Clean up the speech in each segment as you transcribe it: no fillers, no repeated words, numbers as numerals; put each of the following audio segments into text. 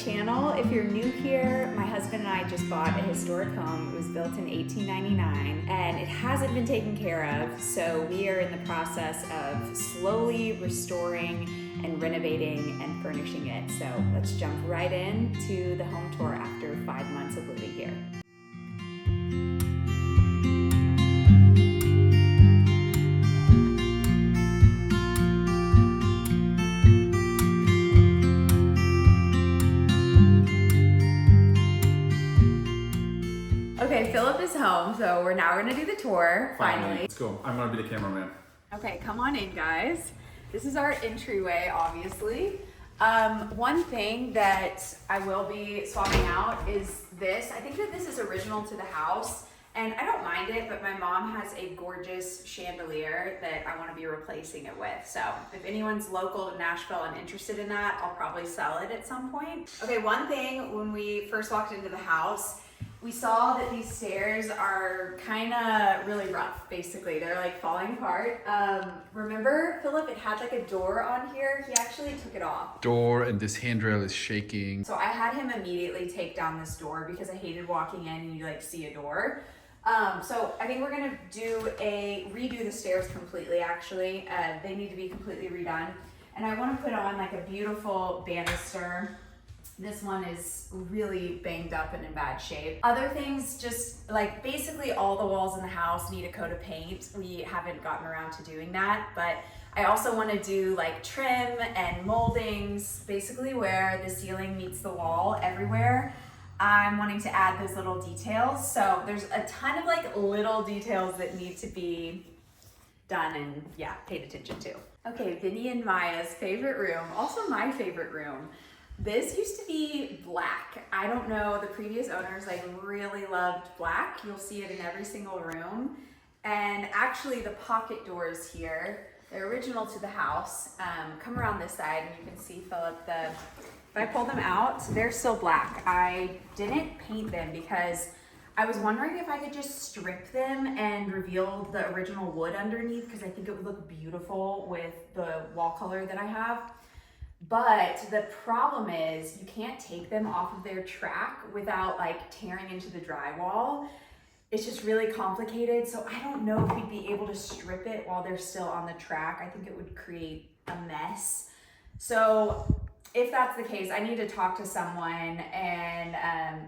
channel. If you're new here, my husband and I just bought a historic home. It was built in 1899 and it hasn't been taken care of, so we are in the process of slowly restoring and renovating and furnishing it. So let's jump right into the home tour after 5 months of living here. Okay, Philip is home, so we're now gonna do the tour, finally. Let's go. I'm gonna be the cameraman. Okay, come on in, guys. This is our entryway, obviously. One thing that I will be swapping out is this. I think that this is original to the house, and I don't mind it, but my mom has a gorgeous chandelier that I wanna be replacing it with. So if anyone's local to Nashville and interested in that, I'll probably sell it at some point. Okay, one thing when we first walked into the house, we saw that these stairs are kind of really rough, basically. They're like falling apart. Remember, Philip, it had like a door on here. He actually took it off. Door and this handrail is shaking. So I had him immediately take down this door because I hated walking in and you like see a door. So I think we're gonna redo the stairs completely, actually. They need to be completely redone. And I wanna put on like a beautiful banister. This one is really banged up and in bad shape. Other things, just like basically all the walls in the house need a coat of paint. We haven't gotten around to doing that, but I also want to do like trim and moldings, basically where the ceiling meets the wall everywhere. I'm wanting to add those little details. So there's a ton of like little details that need to be done and yeah, paid attention to. Okay, Vinny and Maya's favorite room, also my favorite room. This used to be black. I don't know, the previous owners like really loved black. You'll see it in every single room. And actually the pocket doors here, they're original to the house. Come around this side and you can see, Philip, if I pull them out, they're still black. I didn't paint them because I was wondering if I could just strip them and reveal the original wood underneath because I think it would look beautiful with the wall color that I have. But the problem is you can't take them off of their track without like tearing into the drywall. It's just really complicated. So I don't know if we'd be able to strip it while they're still on the track. I think it would create a mess. So if that's the case, I need to talk to someone and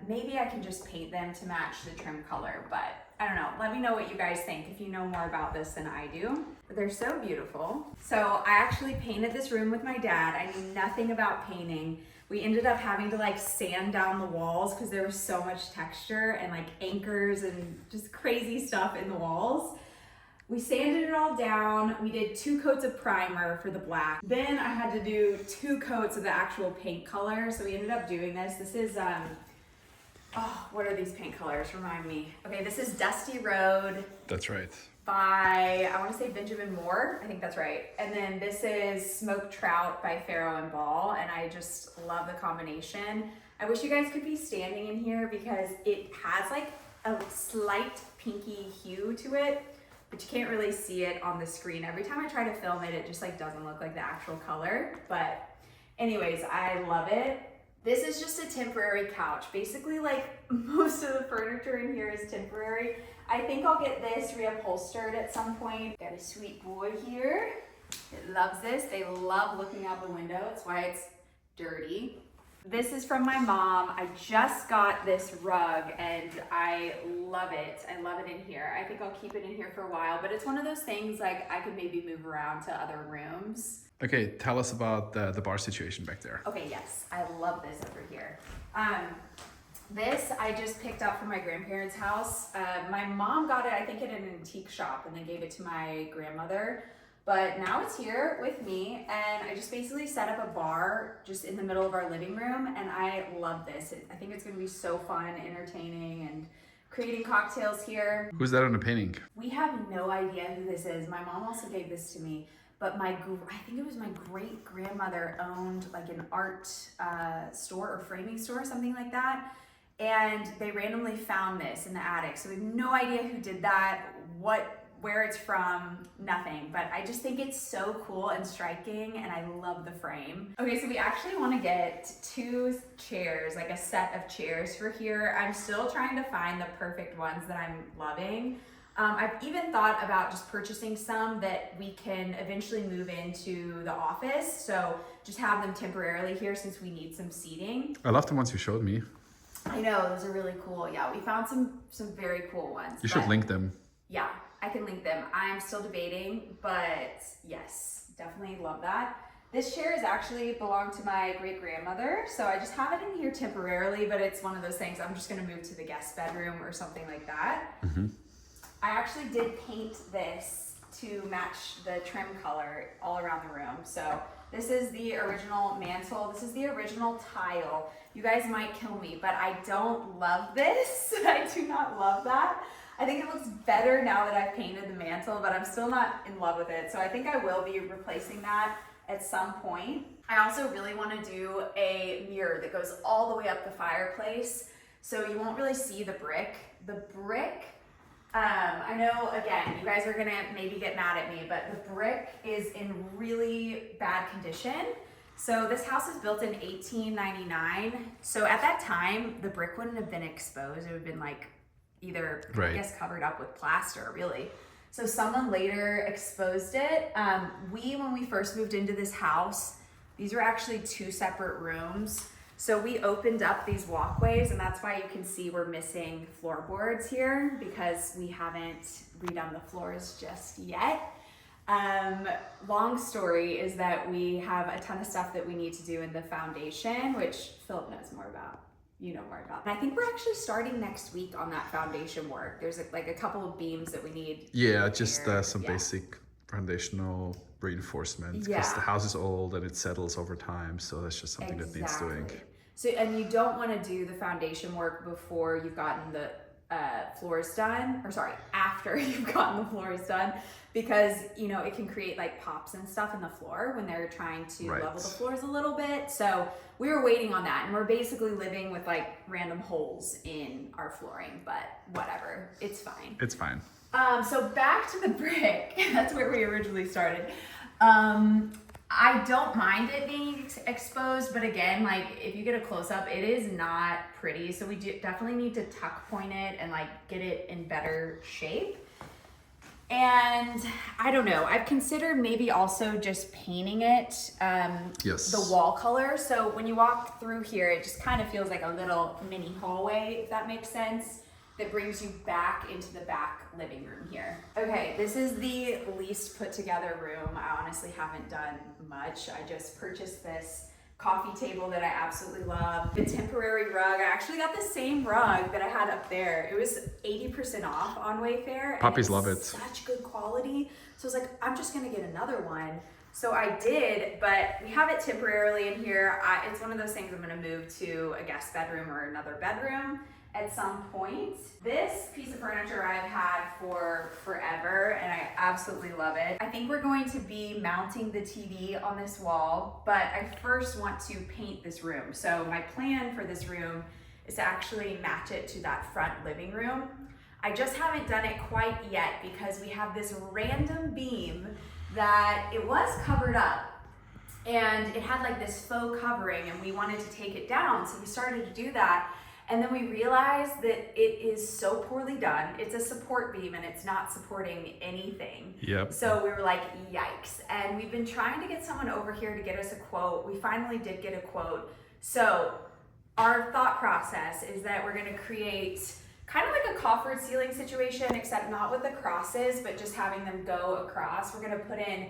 maybe I can just paint them to match the trim color, but I don't know. Let me know what you guys think if you know more about this than I do. But they're so beautiful. So I actually painted this room with my dad. I knew nothing about painting. We ended up having to like sand down the walls because there was so much texture and like anchors and just crazy stuff in the walls. We sanded it all down. We did 2 coats of primer for the black. Then I had to do 2 coats of the actual paint color. So we ended up doing this. This is, what are these paint colors? Remind me. Okay, this is Dusty Road. That's right. By, I want to say Benjamin Moore. I think that's right. And then this is Smoked Trout by Farrow and Ball. And I just love the combination. I wish you guys could be standing in here because it has like a slight pinky hue to it, but you can't really see it on the screen. Every time I try to film it, it just like doesn't look like the actual color. But anyways, I love it. This is just a temporary couch. Basically, like most of the furniture in here is temporary. I think I'll get this reupholstered at some point. Got a sweet boy here. It loves this. They love looking out the window. That's why it's dirty. This is from my mom. I just got this rug and I love it. I love it in here. I think I'll keep it in here for a while, but it's one of those things like I could maybe move around to other rooms. Okay, tell us about the bar situation back there. Okay, yes, I love this over here. This I just picked up from my grandparents' house. My mom got it, I think, at an antique shop and then gave it to my grandmother. But now it's here with me and I just basically set up a bar just in the middle of our living room and I love this. I think it's gonna be so fun, entertaining, and creating cocktails here. Who's that on the painting? We have no idea who this is. My mom also gave this to me, but I think it was my great grandmother owned like an art store or framing store, something like that. And they randomly found this in the attic. So we have no idea who did that, what where it's from, nothing, but I just think it's so cool and striking, and I love the frame. Okay, so we actually want to get 2 chairs, like a set of chairs for here. I'm still trying to find the perfect ones that I'm loving. I've even thought about just purchasing some that we can eventually move into the office, so just have them temporarily here since we need some seating. I love the ones you showed me. I know, those are really cool. Yeah, we found some very cool ones. You should link them. Yeah, I can link them. I'm still debating, but yes, definitely love that. This chair is actually belonged to my great-grandmother, so I just have it in here temporarily, but it's one of those things I'm just gonna move to the guest bedroom or something like that. Mm-hmm. I actually did paint this to match the trim color all around the room. So this is the original mantle. This is the original tile. You guys might kill me, but I don't love this. I do not love that. I think it looks better now that I've painted the mantle, but I'm still not in love with it. So I think I will be replacing that at some point. I also really want to do a mirror that goes all the way up the fireplace, so you won't really see the brick. The brick, I know, again, you guys are gonna maybe get mad at me, but the brick is in really bad condition. So this house is built in 1899. So at that time, the brick wouldn't have been exposed. It would have been like either, I guess, covered up with plaster, really. So someone later exposed it. When we first moved into this house, these were actually 2 separate rooms. So we opened up these walkways, and that's why you can see we're missing floorboards here, because we haven't redone the floors just yet. Long story is that we have a ton of stuff that we need to do in the foundation, which Philip knows more about. You know more about. And I think we're actually starting next week on that foundation work. There's like a couple of beams that we need. Yeah, just some basic foundational reinforcement, because the house is old and it settles over time, so that's just something that needs doing. So, and you don't want to do the foundation work before you've gotten the floors done, or sorry, after you've gotten the floors done, because you know it can create like pops and stuff in the floor when they're trying to level the floors a little bit. So we were waiting on that, and we're basically living with like random holes in our flooring, but whatever, it's fine. It's fine. So back to the brick. That's where we originally started. I don't mind it being exposed, but again, like if you get a close up, it is not pretty. So we definitely need to tuck point it and like get it in better shape. And I don't know, I've considered maybe also just painting it, the wall color. So when you walk through here, it just kind of feels like a little mini hallway, if that makes sense, that brings you back into the back living room here. Okay, this is the least put together room. I honestly haven't done much. I just purchased this coffee table that I absolutely love. The temporary rug, I actually got the same rug that I had up there. It was 80% off on Wayfair. Puppies love it. Such good quality. So I was like, I'm just gonna get another one. So I did, but we have it temporarily in here. It's one of those things I'm gonna move to a guest bedroom or another bedroom at some point. This piece of furniture I've had for forever, and I absolutely love it. I think we're going to be mounting the TV on this wall, but I first want to paint this room. So my plan for this room is to actually match it to that front living room. I just haven't done it quite yet because we have this random beam that it was covered up, and it had like this faux covering, and we wanted to take it down. So we started to do that. And then we realized that it is so poorly done. It's a support beam and it's not supporting anything. Yep. So we were like, yikes. And we've been trying to get someone over here to get us a quote. We finally did get a quote. So our thought process is that we're gonna create kind of like a coffered ceiling situation, except not with the crosses, but just having them go across. We're gonna put in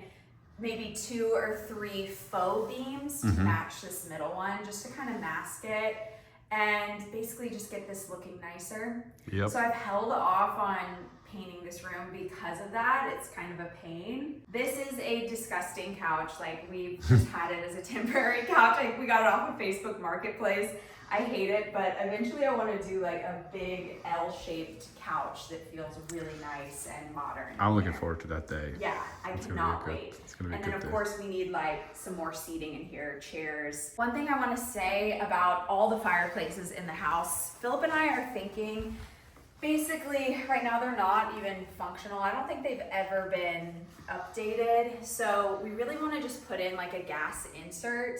maybe 2 or 3 faux beams to match this middle one, just to kind of mask it. And basically just get this looking nicer. Yep. So I've held off on painting this room because of that. It's kind of a pain. This is a disgusting couch. Like we've just had it as a temporary couch. We got it off of Facebook Marketplace. I hate it, but eventually I want to do like a big L-shaped couch that feels really nice and modern. I'm looking forward to that day. Yeah, I cannot wait. It's gonna be and a good then of day. course we need like some more seating in here, chairs. One thing I want to say about all the fireplaces in the house, Philip and I are thinking Basically, right now they're not even functional. I don't think they've ever been updated. So we really want to just put in like a gas insert,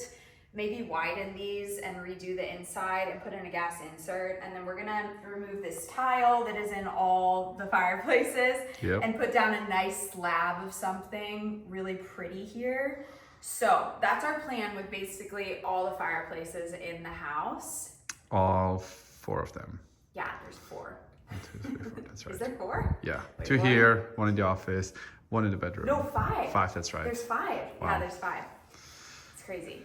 maybe widen these and redo the inside and put in a gas insert. And then we're gonna remove this tile that is in all the fireplaces and put down a nice slab of something really pretty here. So that's our plan with basically all the fireplaces in the house. All 4 of them. Yeah, there's 4. 1, 2, 3, 4. That's right. Is there 4? Yeah. Wait, 2 what? here, 1 in the office, 1 in the bedroom. No, 5. 5, that's right. There's 5. Wow. Yeah, there's 5. It's crazy.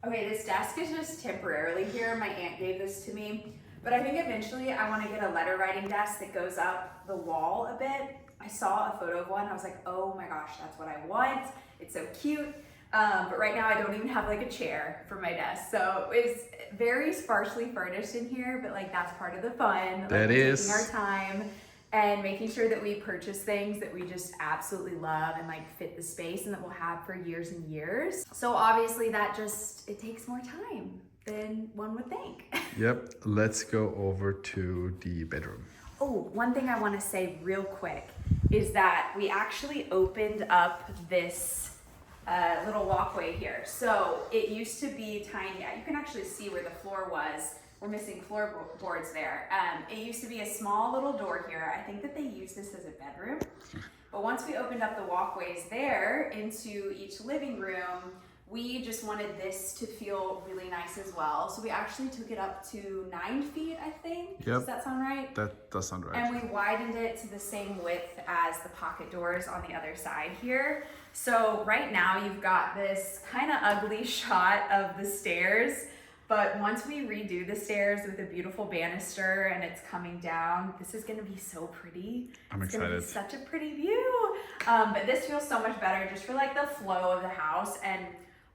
Okay, this desk is just temporarily here. My aunt gave this to me. But I think eventually I want to get a letter writing desk that goes up the wall a bit. I saw a photo of one. I was like, oh my gosh, that's what I want. It's so cute. But right now I don't even have like a chair for my desk. So it's very sparsely furnished in here, but like that's part of the fun. That like, is. taking our time and making sure that we purchase things that we just absolutely love and like fit the space and that we'll have for years and years. So obviously that just, it takes more time than one would think. Yep, let's go over to the bedroom. Oh, one thing I want to say real quick is that we actually opened up this little walkway here. So it used to be tiny. Yeah, you can actually see where the floor was. We're missing floorboards there. It used to be a small little door here. I think that they used this as a bedroom. But once we opened up the walkways there into each living room, we just wanted this to feel really nice as well. So we actually took it up to 9 feet, I think. Yep. Does that sound right? That does sound right. And we widened it to the same width as the pocket doors on the other side here. So right now you've got this kind of ugly shot of the stairs, but once we redo the stairs with a beautiful banister and it's coming down, this is gonna be so pretty. I'm it's excited. Gonna be such a pretty view. But this feels so much better just for like the flow of the house. And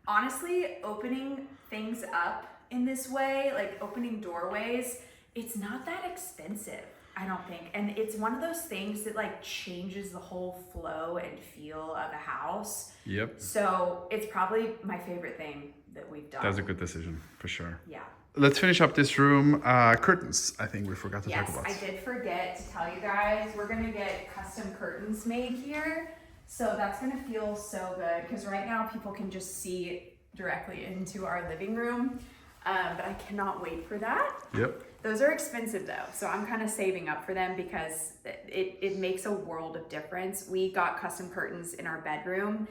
honestly, opening things up in this way, like opening doorways, it's not that expensive, I don't think. And it's one of those things that like changes the whole flow and feel of a house. Yep. So it's probably my favorite thing that we've done. That's a good decision, for sure. Yeah. Let's finish up this room. Curtains, I think we forgot to talk about. Yes, I did forget to tell you guys, we're gonna get custom curtains made here. So that's gonna feel so good, because right now people can just see directly into our living room. But I cannot wait for that. Yep. Those are expensive though, so I'm kind of saving up for them because it makes a world of difference. We got custom curtains in our bedroom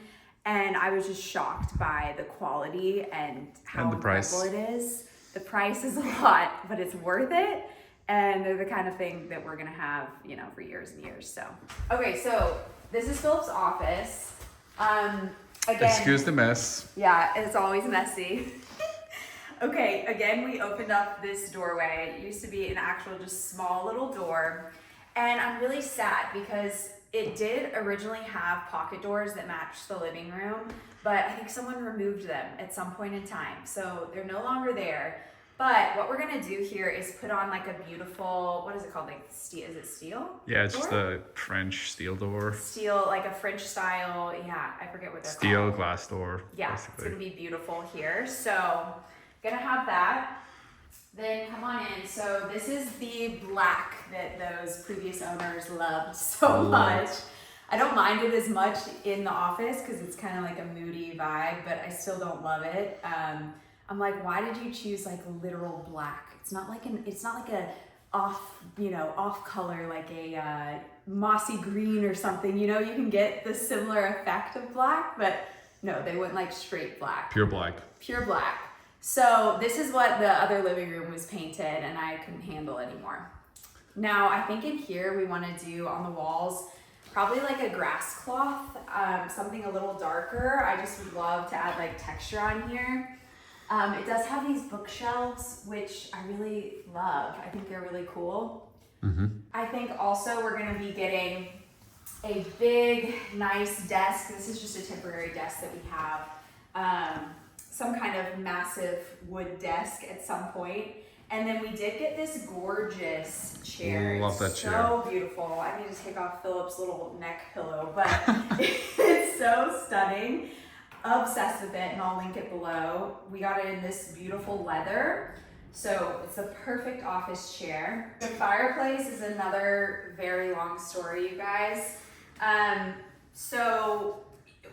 and I was just shocked by the quality and how the price. incredible it is. The price is a lot, but it's worth it. And they're the kind of thing that we're gonna have, you know, for years and years, so. Okay, so this is Philip's office. Again, Excuse the mess. yeah, it's always messy. Okay, again, we opened up this doorway. It used to be an actual just small little door. And I'm really sad because it did originally have pocket doors that matched the living room, but I think someone removed them at some point in time. So they're no longer there. But what we're gonna do here is put on like a beautiful, what is it called? Like steel, is it steel? Yeah, it's just door? a French steel door. Steel, like a French style, yeah, I forget what they're Steel called. glass door. Yeah, basically. it's gonna be beautiful here. So, gonna have that. Then come on in. So this is the black that those previous owners loved so much. I don't mind it as much in the office because it's kind of like a moody vibe, but I still don't love it. I'm like, why did you choose like literal black? It's not like a off color, like a mossy green or something. You know, you can get the similar effect of black, but no, they went like straight black. Pure black. Pure black. So this is what the other living room was painted and I couldn't handle anymore. Now I think in here we want to do on the walls probably like a grass cloth, something a little darker. I just would love to add like texture on here. It does have these bookshelves, which I really love. I think they're really cool. Mm-hmm. I think also we're going to be getting a big, nice desk. This is just a temporary desk that we have. Some kind of massive wood desk at some point. And then we did get this gorgeous chair. Love that chair. So beautiful. I need to take off Philip's little neck pillow, but it's so stunning. Obsessed with it, and I'll link it below. We got it in this beautiful leather. So it's the perfect office chair. The fireplace is another very long story, you guys. So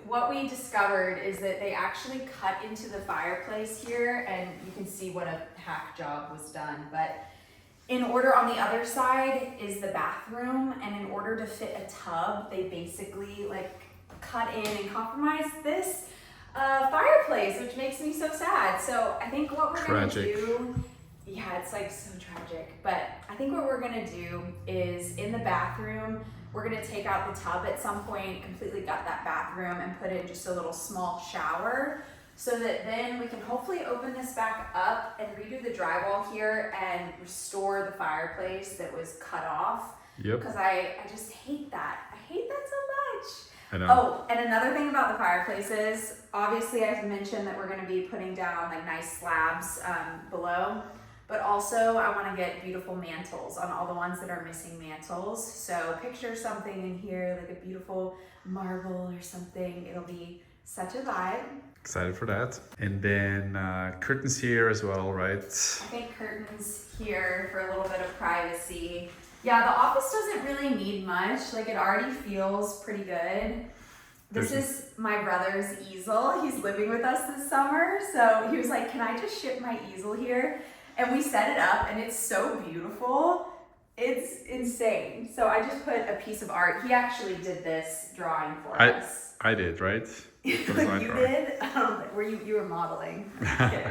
what we discovered is that they actually cut into the fireplace here, and you can see what a hack job was done. But in order, on the other side is the bathroom, and in order to fit a tub, they basically like cut in and compromised this fireplace, which makes me so sad. So I think what we're gonna do, yeah, it's like so tragic, but I think what we're gonna do is in the bathroom, we're gonna take out the tub at some point, completely gut that bathroom and put in just a little small shower, so that then we can hopefully open this back up and redo the drywall here and restore the fireplace that was cut off. Yep. Because I just hate that. I hate that so much. I know. Oh, and another thing about the fireplaces, obviously I've mentioned that we're gonna be putting down like nice slabs below. But also I want to get beautiful mantles on all the ones that are missing mantles. So picture something in here like a beautiful marble or something. It'll be such a vibe. Excited for that. And then curtains here as well, right? I think curtains here for a little bit of privacy. Yeah, the office doesn't really need much. Like it already feels pretty good. This is my brother's easel. He's living with us this summer. So he was like, can I just ship my easel here? And we set it up and it's so beautiful. It's insane. So I just put a piece of art. He actually did this drawing for us. I did, right? You did? You were modeling. Okay.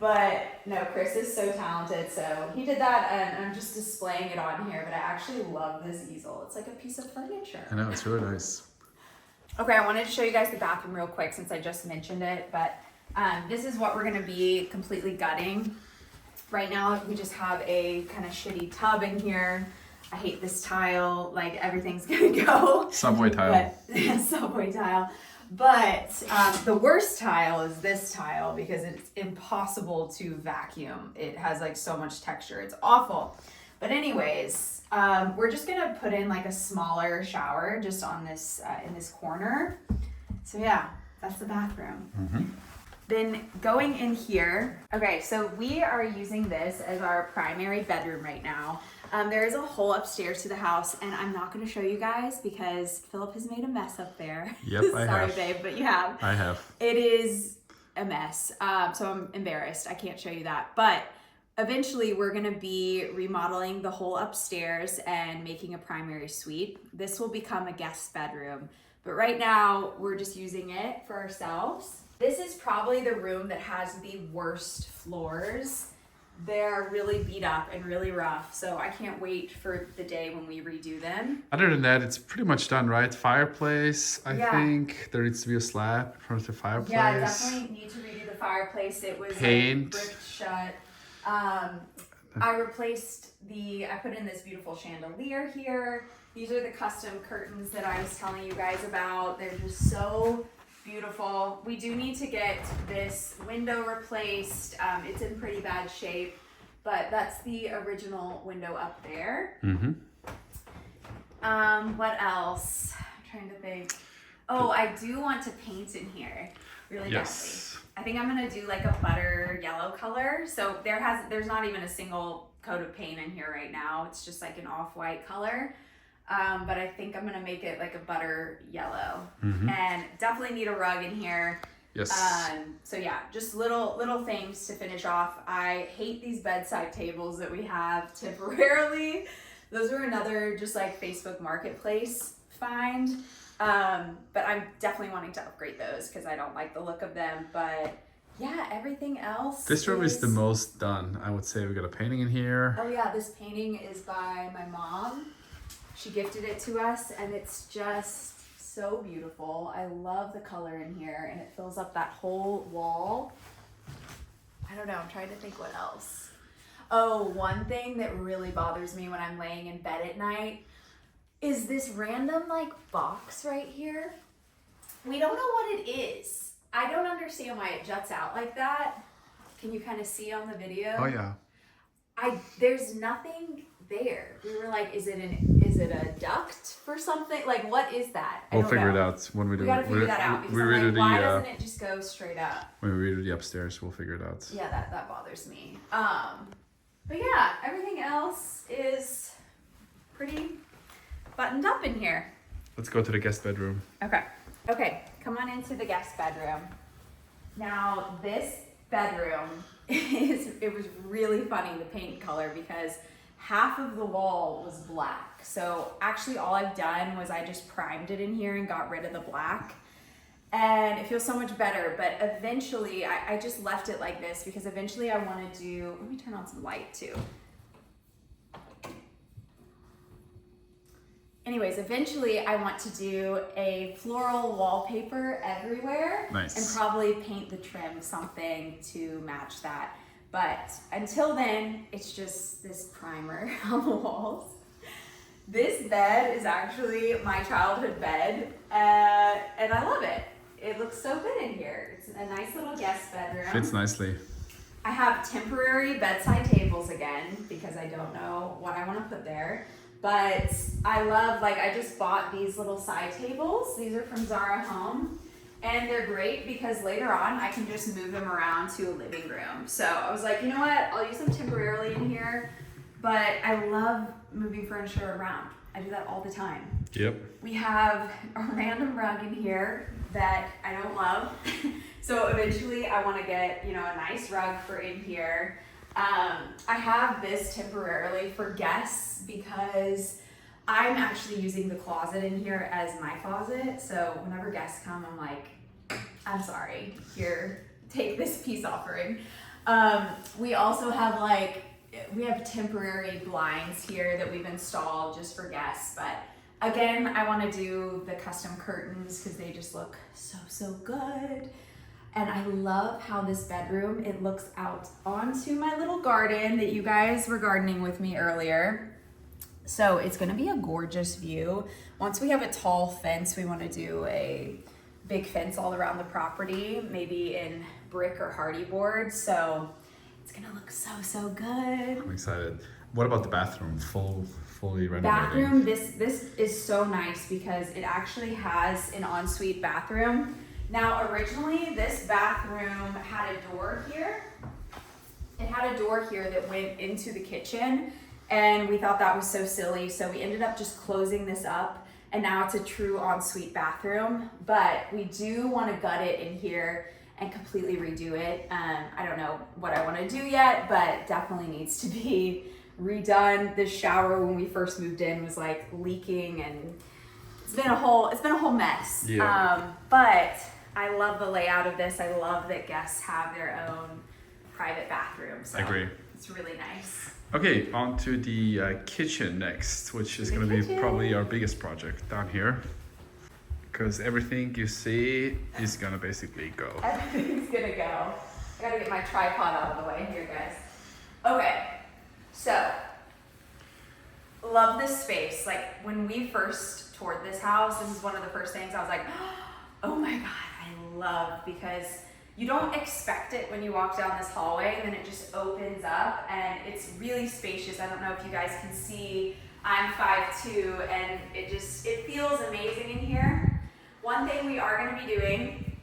But no, Chris is so talented. So he did that and I'm just displaying it on here, but I actually love this easel. It's like a piece of furniture. I know, it's really nice. Okay, I wanted to show you guys the bathroom real quick since I just mentioned it, but this is what we're gonna be completely gutting. Right now, we just have a kind of shitty tub in here. I hate this tile, like everything's gonna go. Subway tile. Subway tile. But the worst tile is this tile because it's impossible to vacuum. It has like so much texture, it's awful. But anyways, we're just gonna put in like a smaller shower just on this, in this corner. So yeah, that's the bathroom. Mm-hmm. Then going in here, okay, so we are using this as our primary bedroom right now. There is a hole upstairs to the house, and I'm not going to show you guys because Philip has made a mess up there. Yep, I have. Sorry, babe, but you have. I have. It is a mess, so I'm embarrassed. I can't show you that, but eventually we're going to be remodeling the whole upstairs and making a primary suite. This will become a guest bedroom, but right now we're just using it for ourselves. This is probably the room that has the worst floors. They're really beat up and really rough, so I can't wait for the day when we redo them. Other than that, it's pretty much done, right? Fireplace, I think. There needs to be a slab in front of the fireplace. Yeah, I definitely need to redo the fireplace. It was paint. Like, bricked shut. I replaced I put in this beautiful chandelier here. These are the custom curtains that I was telling you guys about. They're just so beautiful. We do need to get this window replaced. It's in pretty bad shape, but that's the original window up there. Mm-hmm. What else? I'm trying to think. Oh, I do want to paint in here really badly. I think I'm gonna do like a butter yellow color. So there's not even a single coat of paint in here right now. It's just like an off-white color. But I think I'm gonna make it like a butter yellow. Mm-hmm. And definitely need a rug in here. Yes. So yeah, just little things to finish off. I hate these bedside tables that we have temporarily. Those are another just like Facebook Marketplace find. But I'm definitely wanting to upgrade those because I don't like the look of them. But yeah, everything else. This room is the most done. I would say we got a painting in here. Oh yeah, this painting is by my mom. She gifted it to us and it's just so beautiful. I love the color in here and it fills up that whole wall. I don't know, I'm trying to think what else. Oh, one thing that really bothers me when I'm laying in bed at night is this random like box right here. We don't know what it is. I don't understand why it juts out like that. Can you kind of see on the video? Oh yeah. There's nothing there. We were like, is it it a duct for something? Like, what is that? We'll figure it out when we do. We gotta figure that out because I'm like, why doesn't it just go straight up? When we redo the upstairs, we'll figure it out. Yeah, that bothers me. But yeah, everything else is pretty buttoned up in here. Let's go to the guest bedroom. Okay, come on into the guest bedroom. Now, this bedroom it was really funny, the paint color, because half of the wall was black. So actually all I've done was I just primed it in here and got rid of the black. And it feels so much better, but eventually I just left it like this because eventually I want to do, let me turn on some light too. Anyways, eventually I want to do a floral wallpaper everywhere. Nice. And probably paint the trim something to match that. But until then, it's just this primer on the walls. This bed is actually my childhood bed, and I love it. It looks so good in here. It's a nice little guest bedroom. Fits nicely. I have temporary bedside tables again because I don't know what I want to put there. But I love, like, I just bought these little side tables. These are from Zara Home. And they're great because later on I can just move them around to a living room. So I was like, you know what? I'll use them temporarily in here. But I love moving furniture around. I do that all the time. Yep. We have a random rug in here that I don't love. So eventually I want to get, a nice rug for in here. I have this temporarily for guests because I'm actually using the closet in here as my closet. So whenever guests come, I'm like, I'm sorry, here, take this peace offering. We also have we have temporary blinds here that we've installed just for guests. But again, I want to do the custom curtains because they just look so good. And I love how this bedroom, it looks out onto my little garden that you guys were gardening with me earlier. So it's gonna be a gorgeous view. Once we have a tall fence, we wanna do a big fence all around the property, maybe in brick or hardy board. So it's gonna look so good. I'm excited. What about the bathroom? Fully renovated. Bathroom, this is so nice because it actually has an ensuite bathroom. Now, originally, this bathroom had a door here. It had a door here that went into the kitchen, and we thought that was so silly, so we ended up just closing this up, and now it's a true ensuite bathroom. But we do want to gut it in here and completely redo it. I don't know what I want to do yet, but definitely needs to be redone. The shower when we first moved in was like leaking, and it's been a whole mess. Yeah. But I love the layout of this. I love that guests have their own private bathroom. So I agree. It's really nice. Okay, on to the kitchen next, which is going to be probably our biggest project down here. Because everything you see is going to basically go. Everything's going to go. I got to get my tripod out of the way here, guys. Okay, so love this space. Like when we first toured this house, this is one of the first things I was like, oh my God. Love, because you don't expect it when you walk down this hallway, and then it just opens up and it's really spacious. I don't know if you guys can see, I'm 5'2", and it feels amazing in here. One thing we are going to be doing,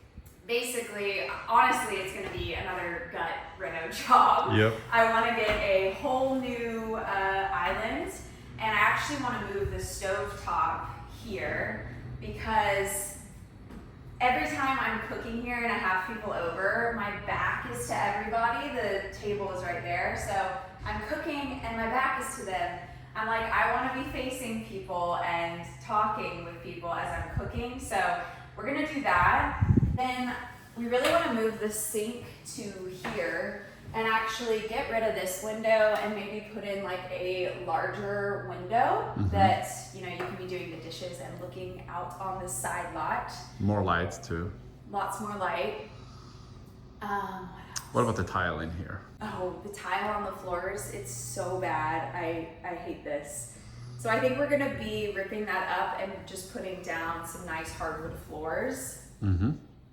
basically, honestly, it's going to be another gut reno job. Yep. I want to get a whole new island, and I actually want to move the stovetop here because every time I'm cooking here and I have people over, my back is to everybody. The table is right there. So I'm cooking and my back is to them. I'm like, I want to be facing people and talking with people as I'm cooking. So we're going to do that. Then we really want to move the sink to here and actually get rid of this window and maybe put in like a larger window that, you can be doing the dishes and looking out on the side lot. More light too. Lots more light. What about the tile in here? Oh, the tile on the floors, it's so bad. I hate this. So I think we're gonna be ripping that up and just putting down some nice hardwood floors.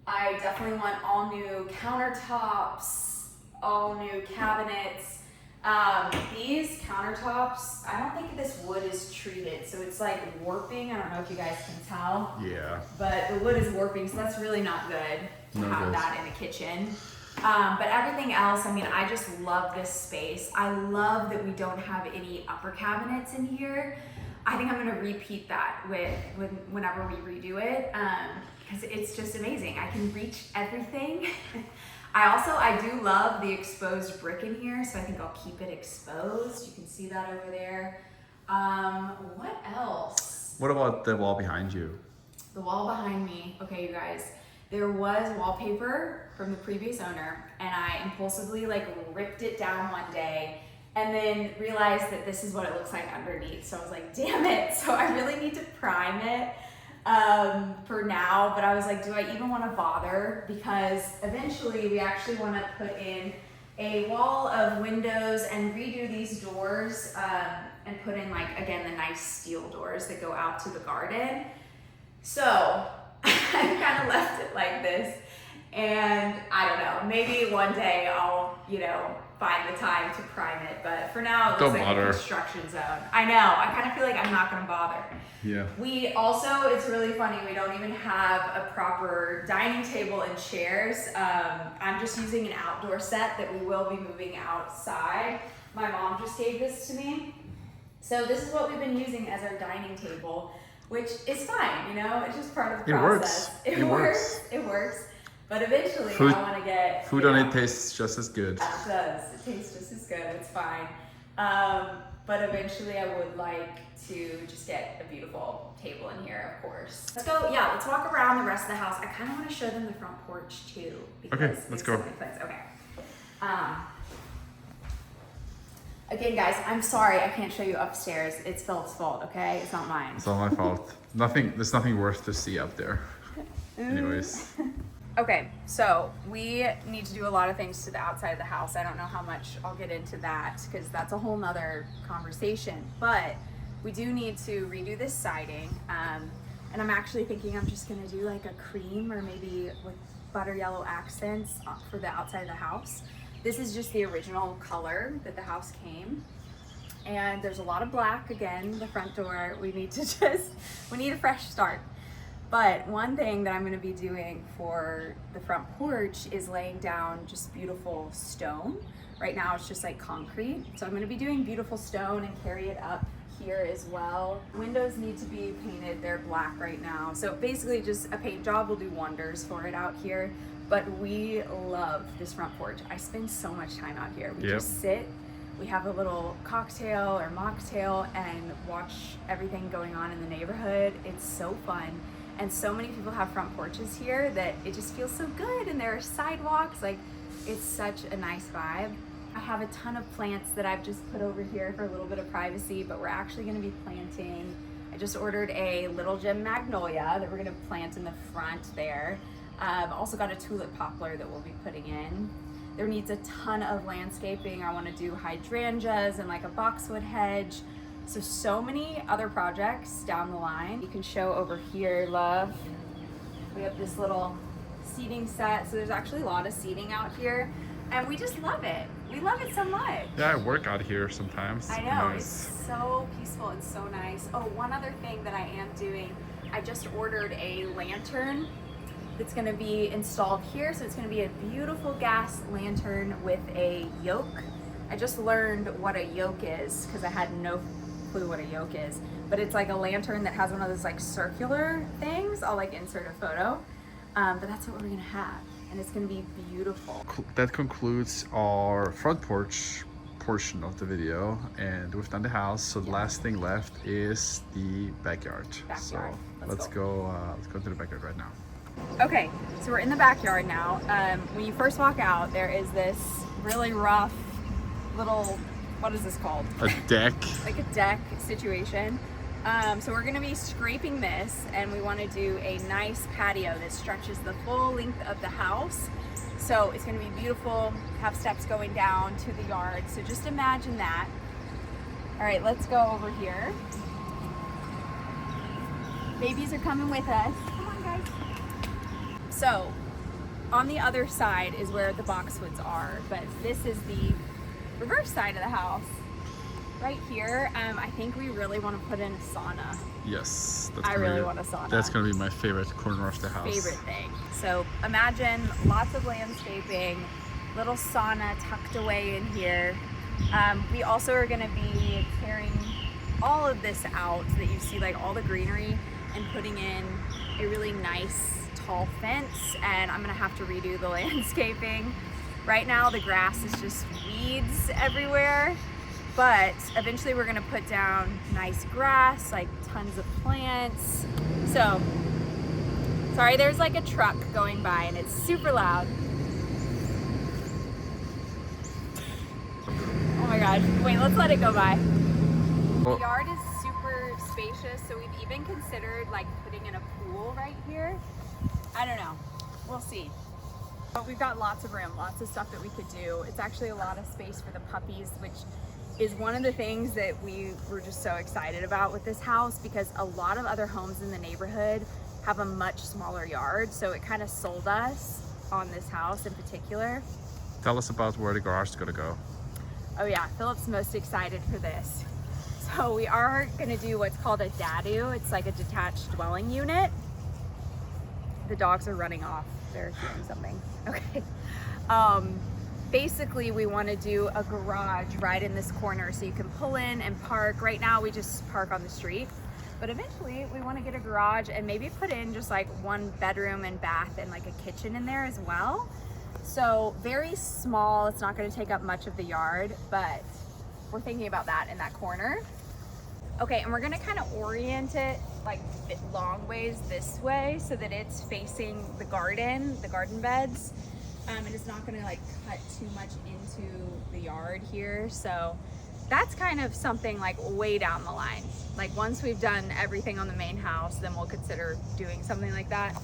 I definitely want all new countertops, all new cabinets. These countertops, I don't think this wood is treated, so it's like warping. I don't know if you guys can tell. Yeah. But the wood is warping, so that's really not good to No have good. that in the kitchen. But everything else, I mean, I just love this space. I love that we don't have any upper cabinets in here. I think I'm gonna repeat that whenever we redo it, because it's just amazing. I can reach everything. I do love the exposed brick in here, so I think I'll keep it exposed. You can see that over there. What else? What about the wall behind you? The wall behind me, okay, you guys, there was wallpaper from the previous owner, and I impulsively like ripped it down one day and then realized that this is what it looks like underneath. So I was like, damn it. So I really need to prime it for now, but I was like, do I even want to bother? Because eventually we actually want to put in a wall of windows and redo these doors and put in, like, again, the nice steel doors that go out to the garden. So I kind of left it like this, and I don't know, maybe one day I'll, you know, find the time to prime it, but for now it looks like a construction zone. I know, I kind of feel like I'm not gonna bother. Yeah. We also, it's really funny, we don't even have a proper dining table and chairs. I'm just using an outdoor set that we will be moving outside. My mom just gave this to me. So this is what we've been using as our dining table, which is fine, you know, it's just part of the process. It works. It works. But eventually I want to get food on it tastes just as good. It does. It tastes just as good. It's fine. But eventually I would like to just get a beautiful table in here, of course. Let's go. Yeah, let's walk around the rest of the house. I kind of want to show them the front porch too. Okay, let's go. Okay. Again, guys, I'm sorry I can't show you upstairs. It's Philip's fault, okay? It's not mine. It's all my fault. There's nothing worth to see up there. Anyways. Okay, so we need to do a lot of things to the outside of the house. I don't know how much I'll get into that because that's a whole nother conversation, but we do need to redo this siding. And I'm actually thinking I'm just gonna do like a cream or maybe with butter yellow accents for the outside of the house. This is just the original color that the house came. And there's a lot of black, again, the front door. We need a fresh start. But one thing that I'm gonna be doing for the front porch is laying down just beautiful stone. Right now it's just like concrete. So I'm gonna be doing beautiful stone and carry it up here as well. Windows need to be painted, they're black right now. So basically just a paint job will do wonders for it out here. But we love this front porch. I spend so much time out here. We just sit, we have a little cocktail or mocktail and watch everything going on in the neighborhood. It's so fun. And so many people have front porches here that it just feels so good, and there are sidewalks, like it's such a nice vibe. I have a ton of plants that I've just put over here for a little bit of privacy, but we're actually gonna be planting. I just ordered a Little Gem Magnolia that we're gonna plant in the front there. Also got a tulip poplar that we'll be putting in. There needs a ton of landscaping. I wanna do hydrangeas and like a boxwood hedge. So many other projects down the line. You can show over here, love. We have this little seating set. So there's actually a lot of seating out here and we just love it. We love it so much. Yeah, I work out here sometimes. I know, it's so peaceful, it's so nice. Oh, one other thing that I am doing, I just ordered a lantern that's gonna be installed here. So it's gonna be a beautiful gas lantern with a yoke. I just learned what a yoke is because I had no clue what a yoke is, but it's like a lantern that has one of those like circular things. I'll like insert a photo, but that's what we're gonna have, and it's gonna be beautiful. That concludes our front porch portion of the video, and we've done the house. So the last thing left is the backyard. So let's go to the backyard right now. Okay, so we're in the backyard now. When you first walk out, there is this really rough little, what is this called? A deck. Like a deck situation. So we're gonna be scraping this, and we wanna do a nice patio that stretches the full length of the house. So it's gonna be beautiful, have steps going down to the yard. So just imagine that. All right, let's go over here. Babies are coming with us. Come on, guys. So on the other side is where the boxwoods are, but this is the reverse side of the house. Right here, I think we really want to put in a sauna. Yes, I really want a sauna. That's gonna be my favorite corner of the house. Favorite thing. So imagine lots of landscaping, little sauna tucked away in here. We also are gonna be tearing all of this out so that you see like all the greenery and putting in a really nice tall fence, and I'm gonna have to redo the landscaping. Right now the grass is just weeds everywhere, but eventually we're gonna put down nice grass, like tons of plants. So, sorry, there's like a truck going by and it's super loud. Oh my gosh, wait, let's let it go by. The yard is super spacious, so we've even considered like putting in a pool right here. I don't know, we'll see. But we've got lots of room, lots of stuff that we could do. It's actually a lot of space for the puppies, which is one of the things that we were just so excited about with this house, because a lot of other homes in the neighborhood have a much smaller yard, so it kind of sold us on this house in particular. Tell us about where the garage is gonna go. Oh yeah, Philip's most excited for this. So we are gonna do what's called a dadu. It's like a detached dwelling unit. The dogs are running off, they're doing something. Okay. Basically, we want to do a garage right in this corner so you can pull in and park. Right now, we just park on the street. But eventually, we want to get a garage and maybe put in just like one bedroom and bath and like a kitchen in there as well. So very small. It's not going to take up much of the yard, but we're thinking about that in that corner. Okay, and we're going to kind of orient it like long ways this way so that it's facing the garden beds. And it's not gonna like cut too much into the yard here. So that's kind of something like way down the line. Like once we've done everything on the main house, then we'll consider doing something like that.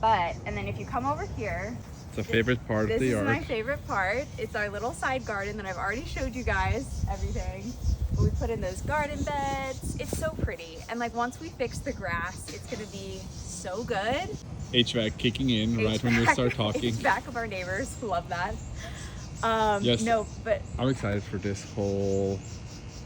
But, and then if you come over here, it's a favorite part of the yard. This is my favorite part. It's our little side garden that I've already showed you guys everything. But we put in those garden beds. It's so pretty. And like once we fix the grass, it's gonna be so good. HVAC kicking in right when you start talking. HVAC of our neighbors, love that. Yes, no, but I'm excited for this whole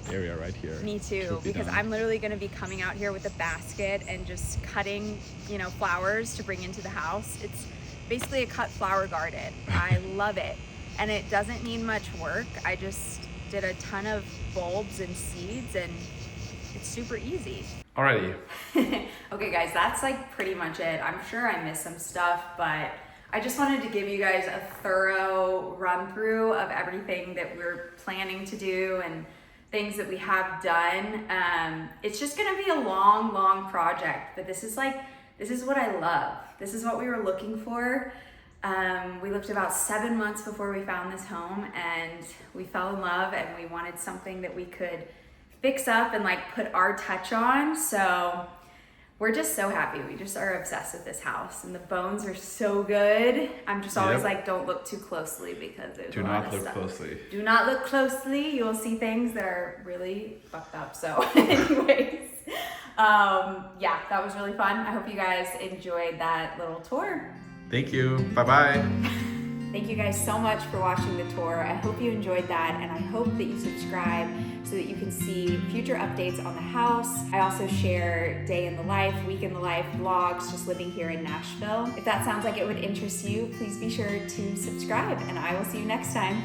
area right here. Me too, because I'm literally going to be coming out here with a basket and just cutting, you know, flowers to bring into the house. It's basically a cut flower garden. I love it, and it doesn't need much work. I just did a ton of bulbs and seeds, and it's super easy. Alrighty. Okay guys, that's like pretty much it. I'm sure I missed some stuff, but I just wanted to give you guys a thorough run through of everything that we're planning to do and things that we have done. It's just gonna be a long project, but this is what I love. This is what we were looking for. We looked about 7 months before we found this home, and we fell in love, and we wanted something that we could fix up and like put our touch on. So we're just so happy. We just are obsessed with this house, and the bones are so good. I'm just always like, don't look too closely because there's a lot of stuff. Do not look closely. Do not look closely. You will see things that are really fucked up. So anyways, yeah, that was really fun. I hope you guys enjoyed that little tour. Thank you. Bye-bye. Thank you guys so much for watching the tour. I hope you enjoyed that, and I hope that you subscribe so that you can see future updates on the house. I also share day in the life, week in the life vlogs, just living here in Nashville. If that sounds like it would interest you, please be sure to subscribe, and I will see you next time.